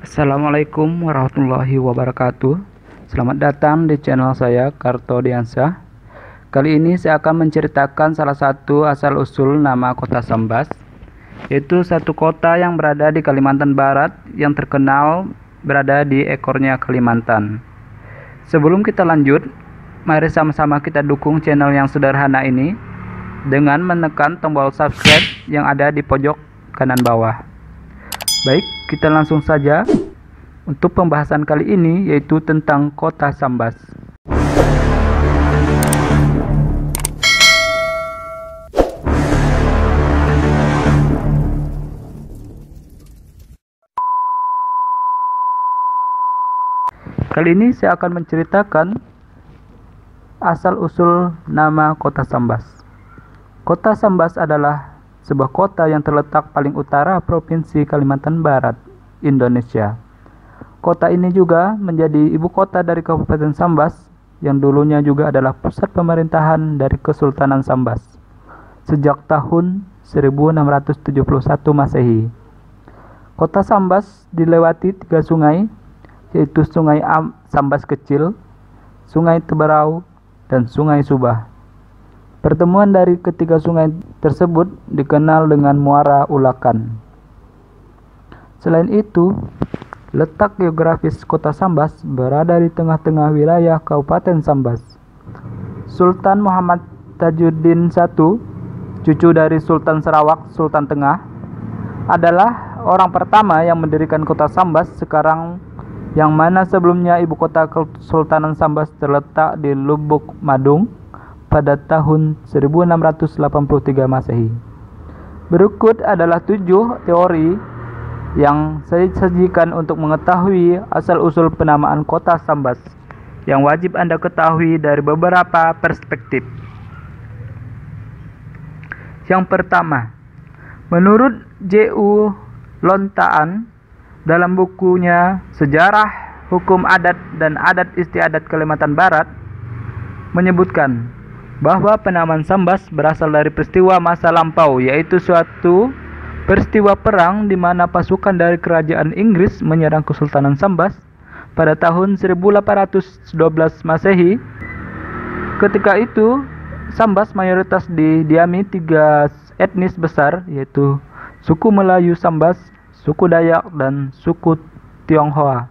Assalamualaikum warahmatullahi wabarakatuh. Selamat datang di channel saya, Karto Diansyah. Kali ini saya akan menceritakan salah satu asal-usul nama kota Sambas, yaitu satu kota yang berada di Kalimantan Barat yang terkenal berada di ekornya Kalimantan. Sebelum kita lanjut, mari sama-sama kita dukung channel yang sederhana ini dengan menekan tombol subscribe yang ada di pojok kanan bawah. Baik, kita langsung saja untuk pembahasan kali ini, yaitu tentang kota Sambas. Kali ini saya akan menceritakan asal-usul nama kota Sambas. Kota Sambas adalah sebuah kota yang terletak paling utara Provinsi Kalimantan Barat, Indonesia. Kota ini juga menjadi ibu kota dari Kabupaten Sambas, yang dulunya juga adalah pusat pemerintahan dari Kesultanan Sambas sejak tahun 1671 Masehi. Kota Sambas dilewati 3 sungai, yaitu Sungai Sambas Kecil, Sungai Teberau, dan Sungai Subah. Pertemuan dari ketiga sungai tersebut dikenal dengan Muara Ulakan. Selain itu, letak geografis kota Sambas berada di tengah-tengah wilayah Kabupaten Sambas. Sultan Muhammad Tajuddin I, cucu dari Sultan Sarawak, Sultan Tengah, adalah orang pertama yang mendirikan kota Sambas sekarang, yang mana sebelumnya ibu kota Kesultanan Sambas terletak di Lubuk Madung pada tahun 1683 Masehi. Berikut adalah 7 teori yang saya sajikan untuk mengetahui asal-usul penamaan kota Sambas, yang wajib Anda ketahui dari beberapa perspektif. Yang pertama, menurut J.U. Lontaan dalam bukunya Sejarah Hukum Adat dan Adat Istiadat Kalimantan Barat menyebutkan bahwa penamaan Sambas berasal dari peristiwa masa lampau, yaitu suatu peristiwa perang di mana pasukan dari kerajaan Inggris menyerang Kesultanan Sambas pada tahun 1812 Masehi. Ketika itu, Sambas mayoritas didiami 3 etnis besar, yaitu suku Melayu Sambas, suku Dayak, dan suku Tionghoa.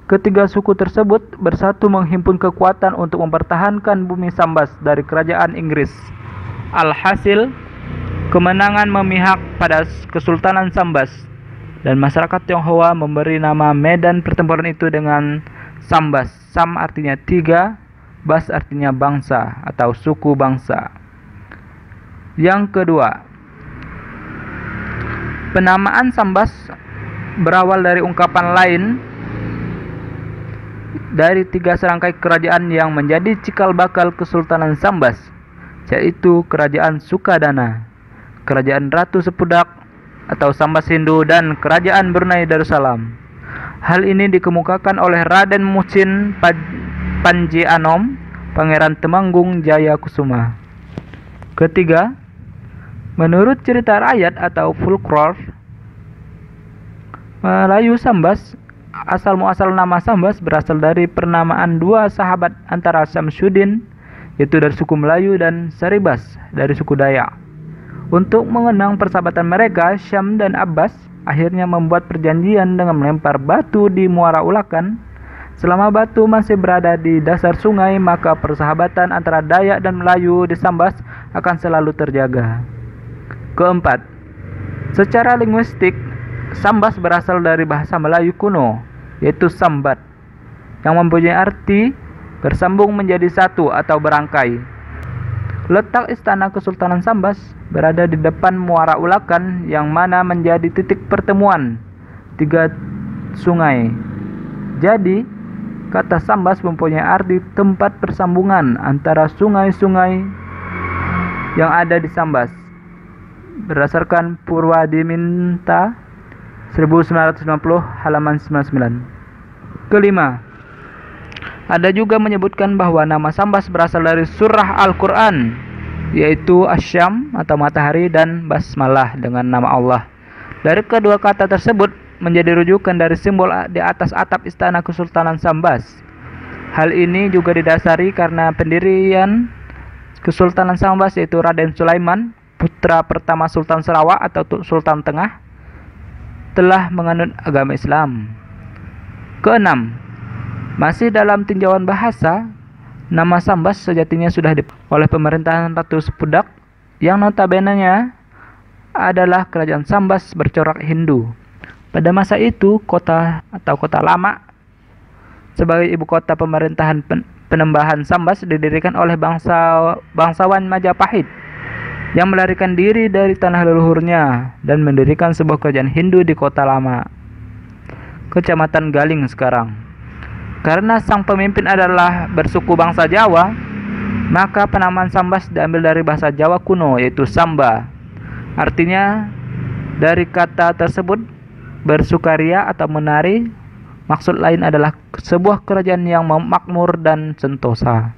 Ketiga suku tersebut bersatu menghimpun kekuatan untuk mempertahankan bumi Sambas dari kerajaan Inggris. Alhasil, kemenangan memihak pada Kesultanan Sambas, dan masyarakat Tionghoa memberi nama medan pertempuran itu dengan Sambas. Sam artinya 3, Bas artinya bangsa atau suku bangsa. Yang kedua, penamaan Sambas berawal dari ungkapan lain dari 3 serangkai kerajaan yang menjadi cikal bakal Kesultanan Sambas, yaitu Kerajaan Sukadana, Kerajaan Ratu Sepudak atau Sambas Hindu, dan Kerajaan Brunei Darussalam. Hal ini dikemukakan oleh Raden Muhsin Panji Anom, Pangeran Temanggung Jayakusuma. Ketiga, menurut cerita rakyat atau folklore Melayu Sambas, asal-muasal nama Sambas berasal dari pernamaan 2 sahabat antara Syamsuddin, yaitu dari suku Melayu, dan Saribas dari suku Dayak. Untuk mengenang persahabatan mereka, Syam dan Abbas akhirnya membuat perjanjian dengan melempar batu di Muara Ulakan. Selama batu masih berada di dasar sungai, maka persahabatan antara Dayak dan Melayu di Sambas akan selalu terjaga. Keempat, secara linguistik, Sambas berasal dari bahasa Melayu kuno, yaitu sambat, yang mempunyai arti bersambung menjadi satu atau berangkai. Letak istana Kesultanan Sambas berada di depan Muara Ulakan, yang mana menjadi titik pertemuan 3 sungai. Jadi, kata Sambas mempunyai arti tempat persambungan antara sungai-sungai yang ada di Sambas. Berdasarkan Purwadiminta 1990 halaman 99. Kelima, ada juga menyebutkan bahwa nama Sambas berasal dari surah Al-Quran, yaitu Asyam atau matahari, dan Basmalah dengan nama Allah. Dari kedua kata tersebut menjadi rujukan dari simbol di atas atap istana Kesultanan Sambas. Hal ini juga didasari karena pendirian Kesultanan Sambas yaitu Raden Sulaiman, putra pertama Sultan Sarawak atau Sultan Tengah, telah menganut agama Islam. Keenam, masih dalam tinjauan bahasa, nama Sambas sejatinya sudah oleh pemerintahan Ratu Sepudak yang notabene-nya adalah kerajaan Sambas bercorak Hindu. Pada masa itu, kota atau kota lama sebagai ibu kota pemerintahan Penembahan Sambas didirikan oleh bangsawan Majapahit yang melarikan diri dari tanah leluhurnya dan mendirikan sebuah kerajaan Hindu di kota lama, Kecamatan Galing sekarang. Karena sang pemimpin adalah bersuku bangsa Jawa, maka penamaan Sambas diambil dari bahasa Jawa kuno yaitu Samba. Artinya dari kata tersebut bersukaria atau menari, maksud lain adalah sebuah kerajaan yang makmur dan sentosa.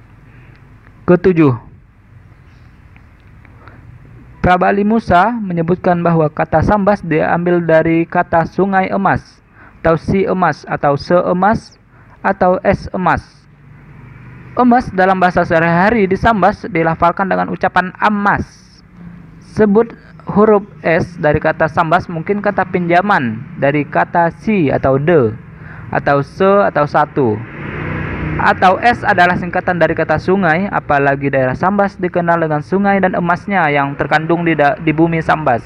Ketujuh, Prabali Musa menyebutkan bahwa kata Sambas diambil dari kata sungai emas, atau si emas, atau se emas, atau es emas. Emas dalam bahasa sehari-hari di Sambas dilafalkan dengan ucapan amas. Sebut huruf S dari kata Sambas mungkin kata pinjaman dari kata si atau de, atau se atau satu. Atau S adalah singkatan dari kata sungai, apalagi daerah Sambas dikenal dengan sungai dan emasnya yang terkandung di bumi Sambas.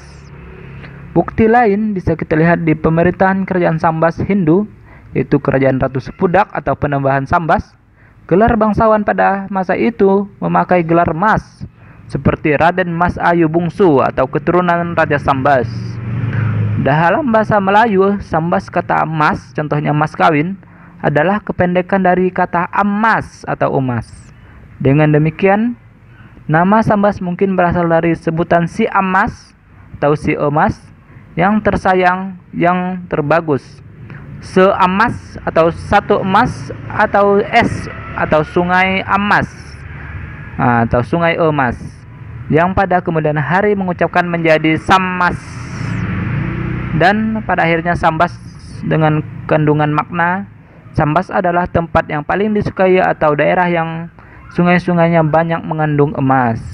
Bukti lain bisa kita lihat di pemerintahan kerajaan Sambas Hindu, yaitu kerajaan Ratu Sepudak atau Penembahan Sambas. Gelar bangsawan pada masa itu memakai gelar Mas, seperti Raden Mas Ayu Bungsu atau keturunan Raja Sambas. Dalam bahasa Melayu, Sambas kata mas, contohnya mas kawin, adalah kependekan dari kata amas atau umas. Dengan demikian, nama Sambas mungkin berasal dari sebutan si amas atau si emas yang tersayang, yang terbagus. Seamas atau satu emas atau es atau sungai amas atau sungai emas, yang pada kemudian hari mengucapkan menjadi Sammas. Dan pada akhirnya Sambas dengan kandungan makna, Sambas adalah tempat yang paling disukai atau daerah yang sungai-sungainya banyak mengandung emas.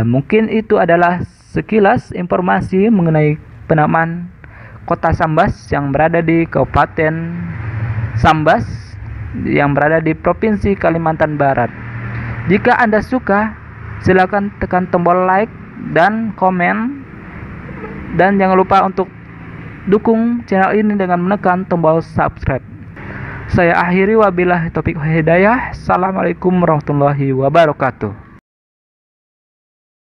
Mungkin itu adalah sekilas informasi mengenai penamaan kota Sambas yang berada di Kabupaten Sambas yang berada di Provinsi Kalimantan Barat. Jika Anda suka, silakan tekan tombol like dan komen, dan jangan lupa untuk dukung channel ini dengan menekan tombol subscribe. Saya akhiri, wabillahi taufiq wal hidayah. Assalamualaikum warahmatullahi wabarakatuh.